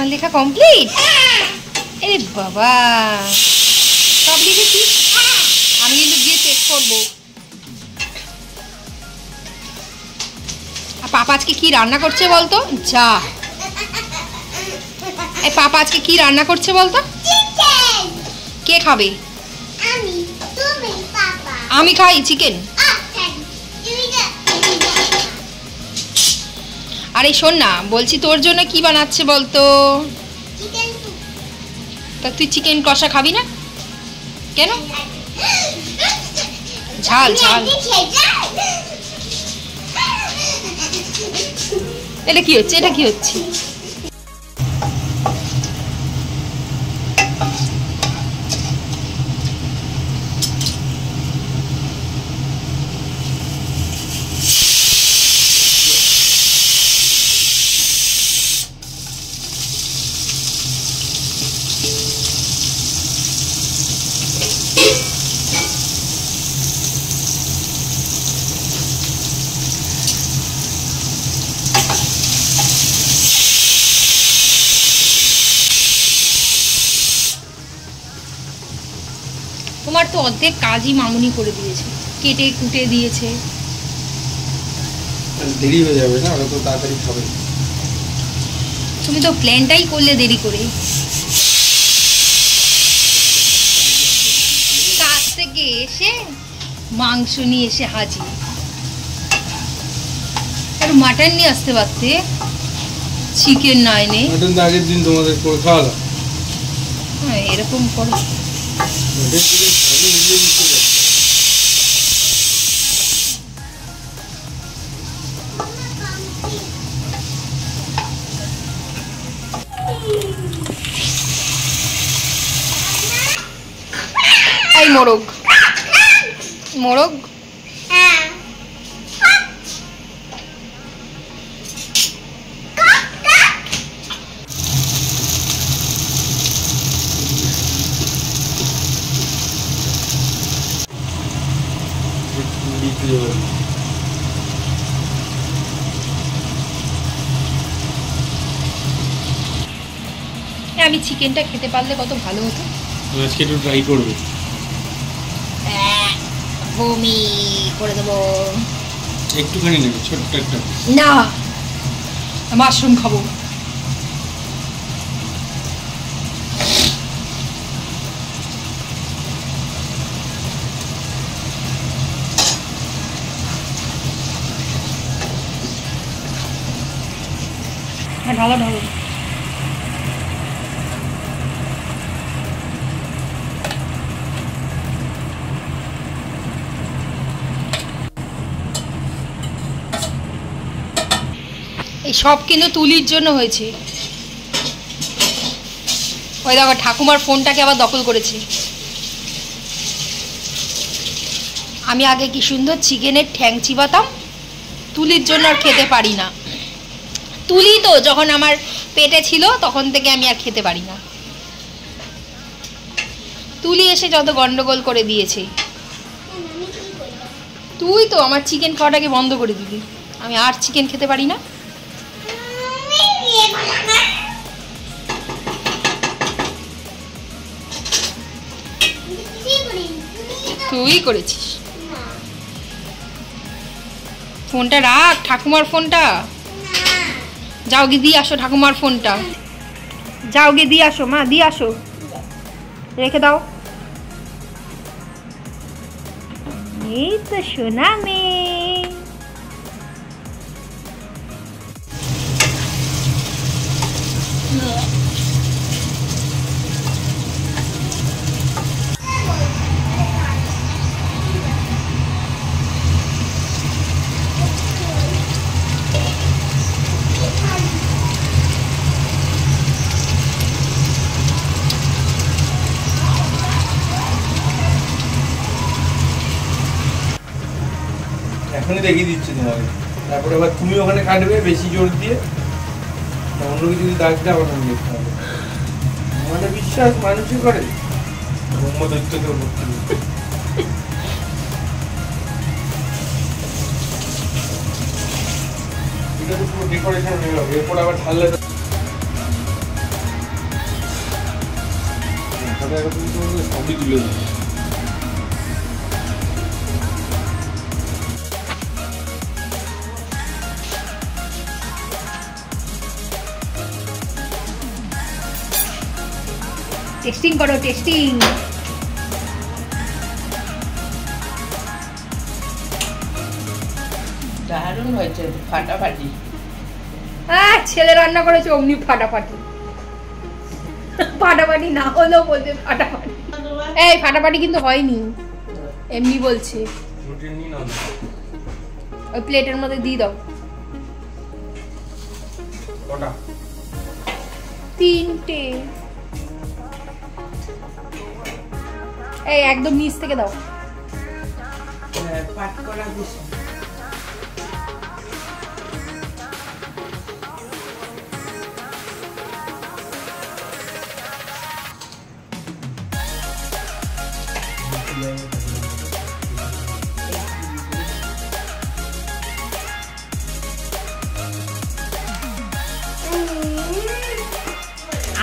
আমার লেখা কমপ্লিট। এ বাবা, সব লিখেছিস? আমি কিন্তু গিয়ে চেক করবো। পাপা আজকে কি রান্না করছে বলতো? যা, এই পাপা আজকে কি রান্না করছে বলতো? কে খাবে? আমি খাই চিকেন। আরে শোন না, বলছি তোর জন্য কি বানাচ্ছে বলতো? তা তুই চিকেন কষা খাবি না কেন? ঝাল ঝাল। এটা কি হচ্ছে? এটা কি হচ্ছে? তোমার তো অর্ধেক কাজই মামুনি করে দিয়েছে, কেটে কুটে দিয়েছে। দেরি হয়ে যাবে না, ওরা তো তাড়াতাড়ি খাবে। তুমি তো প্ল্যানটাই করলে দেরি করে। কাজ থেকে এসে মাংস নিয়ে এসে হাজির। আর মাটন নিয়ে আসতে পারতে, চিকেন না এনে। মাটন তো আগের দিন তোমাদের করে খাওয়ালাম। হ্যাঁ, এরকম করো। এই মোরগ মোরগ আমি চিকেনটা খেতে পারলে কত ভালো হতো। আজকে একটু ট্রাই করবে। বমি করে দেবো। একটুখানি নেবে, ছোট্ট একটা। না, মাশরুম খাবো। ঢালা ঢালো। এই সব কিন্তু তুলির জন্য হয়েছে। ওই দেখো ঠাকুমার ফোনটাকে আবার দখল করেছে। আমি আগে কি সুন্দর চিকেনের ঠ্যাং চিবাতাম, তুলির জন্য আর খেতে পারি না। তুলি তো যখন আমার পেটে ছিল তখন থেকে আমি আর খেতে পারি না। তুলি এসে যত গন্ডগোল করে দিয়েছে। তুই তো আমার চিকেন খাওয়াটাকে বন্ধ করে দিবি, আমি আর চিকেন খেতে পারি না। তুই করেছিস। ফোনটা রাখ, ঠাকুমার ফোনটা। যাও গিয়ে দিয়ে আসো ঠাকুমার ফোনটা। যাও গিয়ে দিয়ে আসো মা, দিয়ে আসো। রেখে দাও। এই তো সোনা মেয়ে। এখনই দেখিয়ে দিচ্ছি তোমাকে, তারপরে এবার তুমি ওখানে কাটবে বেশি জোর দিয়ে, অন্য কিছু যদি দাগ দেয় আমার দেখতে হবে। আমাদের বিশ্বাস মানুষই করে, ব্রহ্মদৈত্যকেও করতে হবে। এটা তো পুরো ডেকোরেশন হয়ে গেল, এরপর আবার ঢাললে জায়গা থেকে তোমাকে সবই তুলে দেবো। টেস্টিং করো, টেস্টিং। দারুণ হয়েছে, ফাটাফাটি। ছেলে রান্না করেছে অমনি ফাটাফাটি। ফাটাফাটি না হলেও বলতে ফাটাফাটি। এই ফাটাফাটি কিন্তু হয়নি, এমনি বলছে। ওই প্লেটের মধ্যে দিয়ে দাও। কটা? 3টে। এই একদম নিচ থেকে দাও। পাট করা দিস।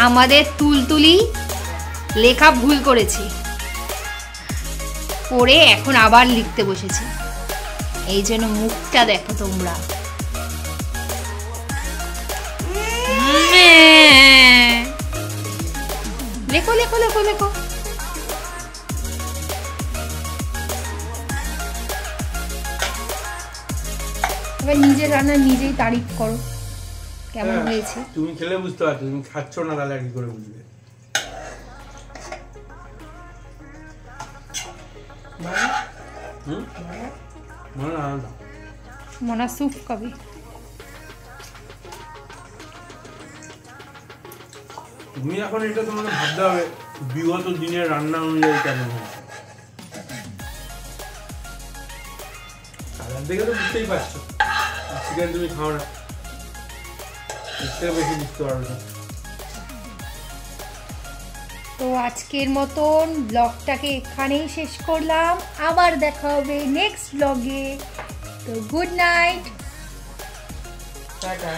আমাদের তুলতুলি লেখা ভুল করেছে, পড়ে এখন আবার লিখতে বসেছে। এই জন্য মুখটা দেখো তোমরা। লেখো লেখো লেখো লেখো। এবার নিজের রান্না নিজেই তারিফ করো, কেমন হয়েছে। তুমি খেলে বুঝতে পারছো, তুমি খাচ্ছ না তাহলে কি করে বুঝবে? মনা স্যুপ খাবে। তুমি এখন এটা তোমাকে ভাবতে হবে বিগত দিনের রান্না অনুযায়ী কেমন হয়েছে। কালার দেখে তো বুঝতেই পারছো চিকেন তুমি খাও না, এর থেকে বেশি বুঝতে পারবে না। তো আজকের মতন ব্লগটাকে এখানেই শেষ করলাম, আবার দেখা হবে নেক্সট ব্লগে। তো গুড নাইট, টাটা।